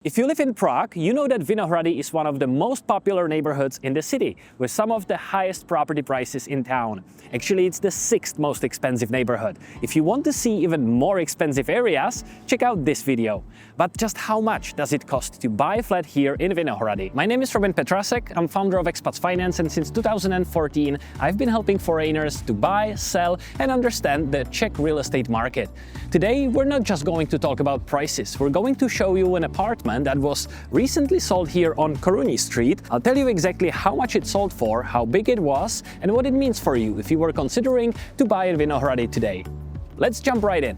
If you live in Prague, you know that Vinohrady is one of the most popular neighborhoods in the city, with some of the highest property prices in town. Actually, it's the 6th most expensive neighborhood. If you want to see even more expensive areas, check out this video. But just how much does it cost to buy a flat here in Vinohrady? My name is Robin Petrasek, I'm founder of Expats Finance, and since 2014 I've been helping foreigners to buy, sell and understand the Czech real estate market. Today we're not just going to talk about prices, we're going to show you an apartment that was recently sold here on Korunní Street. I'll tell you exactly how much it sold for, how big it was and what it means for you if you were considering to buy in Vinohrady today. Let's jump right in.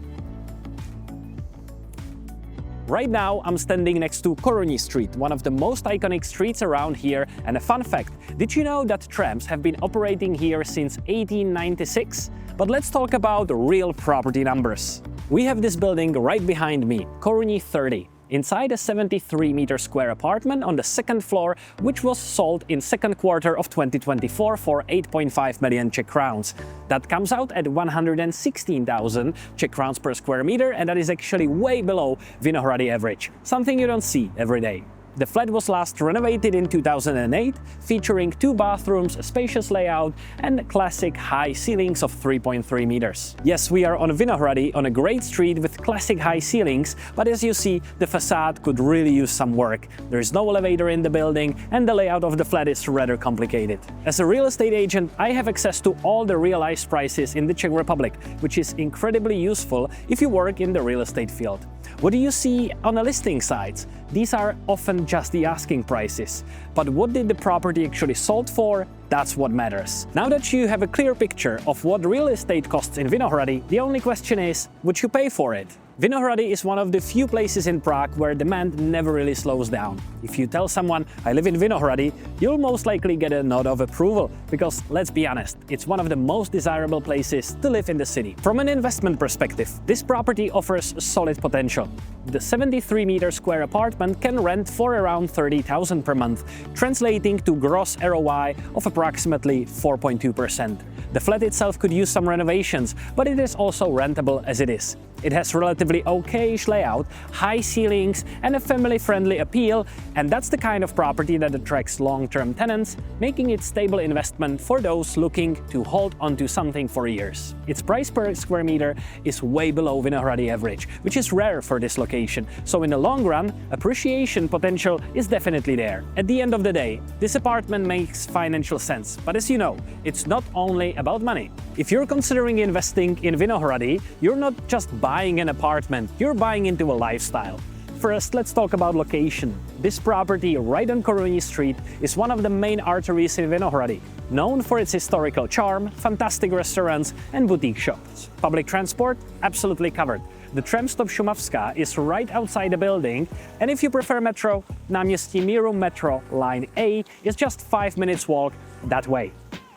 Right now, I'm standing next to Korunní Street, one of the most iconic streets around here. And a fun fact, did you know that trams have been operating here since 1896? But let's talk about real property numbers. We have this building right behind me, Korunní 30. Inside a 73-meter square apartment on the 2nd floor, which was sold in 2nd quarter of 2024 for 8.5 million Czech crowns. That comes out at 116,000 Czech crowns per square meter, and that is actually way below Vinohrady average, something you don't see every day. The flat was last renovated in 2008, featuring 2 bathrooms, a spacious layout and classic high ceilings of 3.3 meters. Yes, we are on Vinohrady, on a great street with classic high ceilings, but as you see, the facade could really use some work. There is no elevator in the building and the layout of the flat is rather complicated. As a real estate agent, I have access to all the realized prices in the Czech Republic, which is incredibly useful if you work in the real estate field. What do you see on the listing sites? These are often just the asking prices. But what did the property actually sold for? That's what matters. Now that you have a clear picture of what real estate costs in Vinohrady, the only question is, would you pay for it? Vinohrady is one of the few places in Prague where demand never really slows down. If you tell someone, I live in Vinohrady, you'll most likely get a nod of approval, because let's be honest, it's one of the most desirable places to live in the city. From an investment perspective, this property offers solid potential. The 73-meter square apartment can rent for around 30,000 per month, translating to gross ROI of approximately 4.2%. The flat itself could use some renovations, but it is also rentable as it is. It has relatively okay-ish layout, high ceilings and a family-friendly appeal, and that's the kind of property that attracts long-term tenants, making it stable investment for those looking to hold onto something for years. Its price per square meter is way below Vinohrady average, which is rare for this location, so in the long run, appreciation potential is definitely there. At the end of the day, this apartment makes financial sense, but as you know, it's not only about money. If you're considering investing in Vinohrady, you're not just buying an apartment, you're buying into a lifestyle. First, let's talk about location. This property right on Korunní Street is one of the main arteries in Vinohrady, known for its historical charm, fantastic restaurants and boutique shops. Public transport, absolutely covered. The tram stop Šumavská is right outside the building, and if you prefer metro, Náměstí Míru Metro Line A is just 5 minutes walk that way.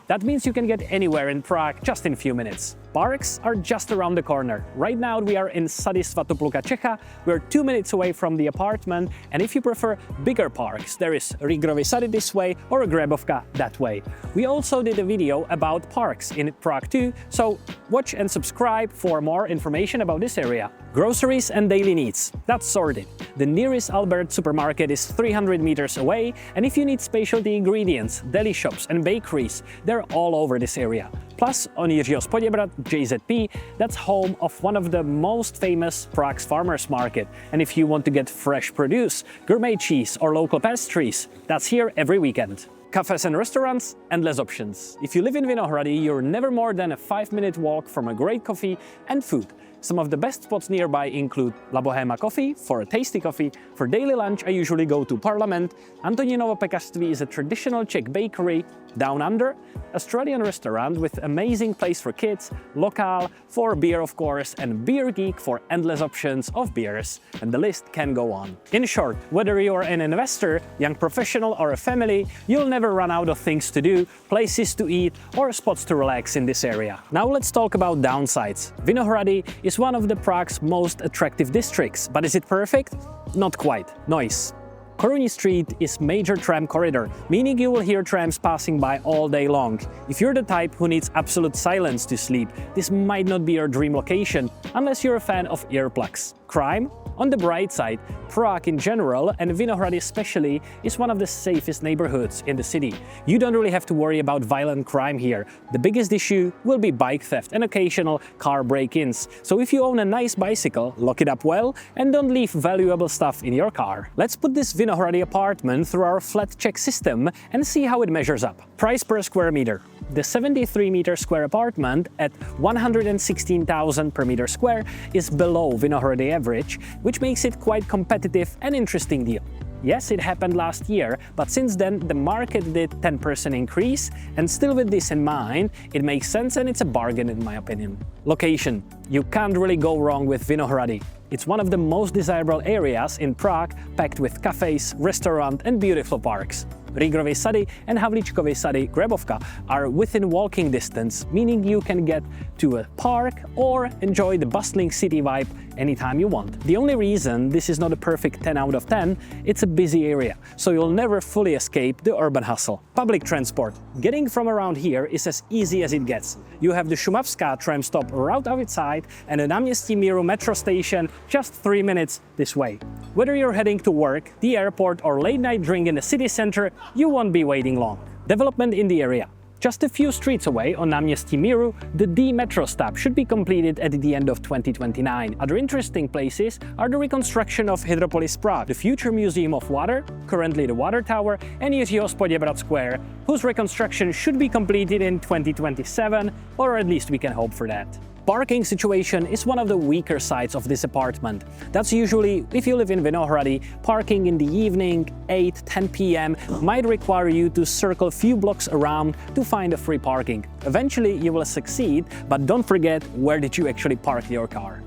That means you can get anywhere in Prague just in a few minutes. Parks are just around the corner. Right now we are in Sady Svatopluka Čecha. We're 2 minutes away from the apartment, and if you prefer bigger parks, there is Rigrovy Sady this way or Grebovka that way. We also did a video about parks in Prague too, so watch and subscribe for more information about this area. Groceries and daily needs, that's sorted. The nearest Albert supermarket is 300 meters away, and if you need specialty ingredients, deli shops and bakeries, they're all over this area. Plus, on Jiřího Spoděbrat, JZP, that's home of one of the most famous Prague's farmers market. And if you want to get fresh produce, gourmet cheese or local pastries, that's here every weekend. Cafés and restaurants, endless options. If you live in Vinohrady, you're never more than a 5-minute walk from a great coffee and food. Some of the best spots nearby include La Bohema Coffee for a tasty coffee. For daily lunch, I usually go to Parliament. Antoninovo pekařství is a traditional Czech bakery. Down Under, Australian restaurant with amazing place for kids. Lokal for beer, of course, and Beer Geek for endless options of beers. And the list can go on. In short, whether you're an investor, young professional or a family, you'll never run out of things to do, places to eat or spots to relax in this area. Now let's talk about downsides. Vinohrady is one of the Prague's most attractive districts, but is it perfect? Not quite. Noise. Korunní Street is major tram corridor, meaning you will hear trams passing by all day long. If you're the type who needs absolute silence to sleep, this might not be your dream location, unless you're a fan of earplugs. Crime? On the bright side, Prague in general, and Vinohrady especially, is one of the safest neighborhoods in the city. You don't really have to worry about violent crime here. The biggest issue will be bike theft and occasional car break-ins. So if you own a nice bicycle, lock it up well and don't leave valuable stuff in your car. Let's put this Vinohrady apartment through our flat check system and see how it measures up. Price per square meter. The 73-meter square apartment at 116,000 per meter square is below Vinohrady average, which makes it quite competitive and interesting deal. Yes, it happened last year, but since then the market did 10% increase, and still with this in mind, it makes sense and it's a bargain in my opinion. Location. You can't really go wrong with Vinohrady. It's one of the most desirable areas in Prague, packed with cafés, restaurants and beautiful parks. Rígrovy Sady and Havlíčkovy Sady Grebovka are within walking distance, meaning you can get to a park or enjoy the bustling city vibe anytime you want. The only reason this is not a perfect 10 out of 10, it's a busy area, so you'll never fully escape the urban hustle. Public transport. Getting from around here is as easy as it gets. You have the Šumavská tram stop right outside and the Náměstí Míru metro station just 3 minutes this way. Whether you're heading to work, the airport or late night drink in the city center, you won't be waiting long. Development in the area. Just a few streets away on Náměstí Míru, the D metro stop should be completed at the end of 2029. Other interesting places are the reconstruction of Hydropolis Prague, the future Museum of Water, currently the Water Tower, and Jiřího Poděbrad Square, whose reconstruction should be completed in 2027, or at least we can hope for that. Parking situation is one of the weaker sides of this apartment. That's usually, if you live in Vinohrady, parking in the evening, 8-10 p.m. might require you to circle a few blocks around to find a free parking. Eventually you will succeed, but don't forget where did you actually park your car.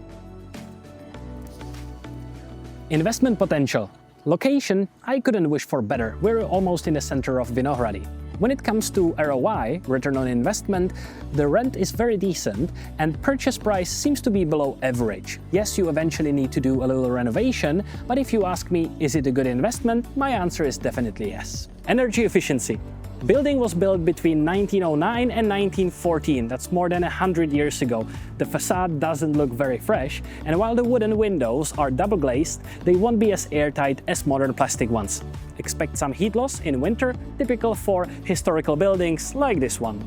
Investment potential. Location, I couldn't wish for better. We're almost in the center of Vinohrady. When it comes to ROI, return on investment, the rent is very decent and purchase price seems to be below average. Yes, you eventually need to do a little renovation, but if you ask me, is it a good investment? My answer is definitely yes. Energy efficiency. Building was built between 1909 and 1914, that's more than 100 years ago. The facade doesn't look very fresh, and while the wooden windows are double glazed, they won't be as airtight as modern plastic ones. Expect some heat loss in winter, typical for historical buildings like this one.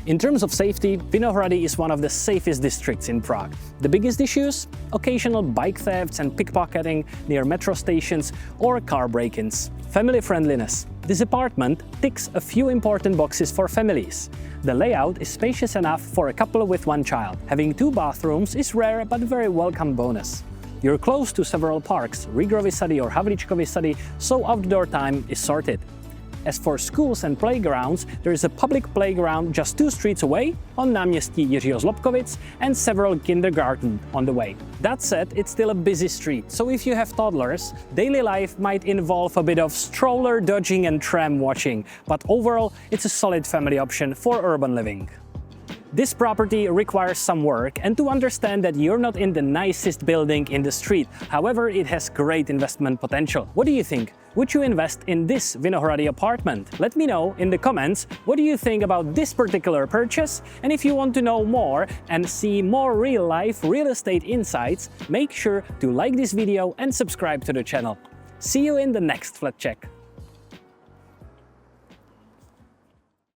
In terms of safety, Vinohrady is one of the safest districts in Prague. The biggest issues? Occasional bike thefts and pickpocketing near metro stations or car break-ins. Family friendliness. This apartment ticks a few important boxes for families. The layout is spacious enough for a couple with one child. Having 2 bathrooms is rare but very welcome bonus. You're close to several parks, Rígrovy Sady or Havlíčkovy Sady, so outdoor time is sorted. As for schools and playgrounds, there is a public playground just 2 streets away on Náměstí Jiřího Zlobkovic and several kindergartens on the way. That said, it's still a busy street, so if you have toddlers, daily life might involve a bit of stroller dodging and tram watching, but overall, it's a solid family option for urban living. This property requires some work and to understand that you're not in the nicest building in the street. However, it has great investment potential. What do you think? Would you invest in this Vinohrady apartment? Let me know in the comments what do you think about this particular purchase, and if you want to know more and see more real-life real estate insights, make sure to like this video and subscribe to the channel. See you in the next Flat Check.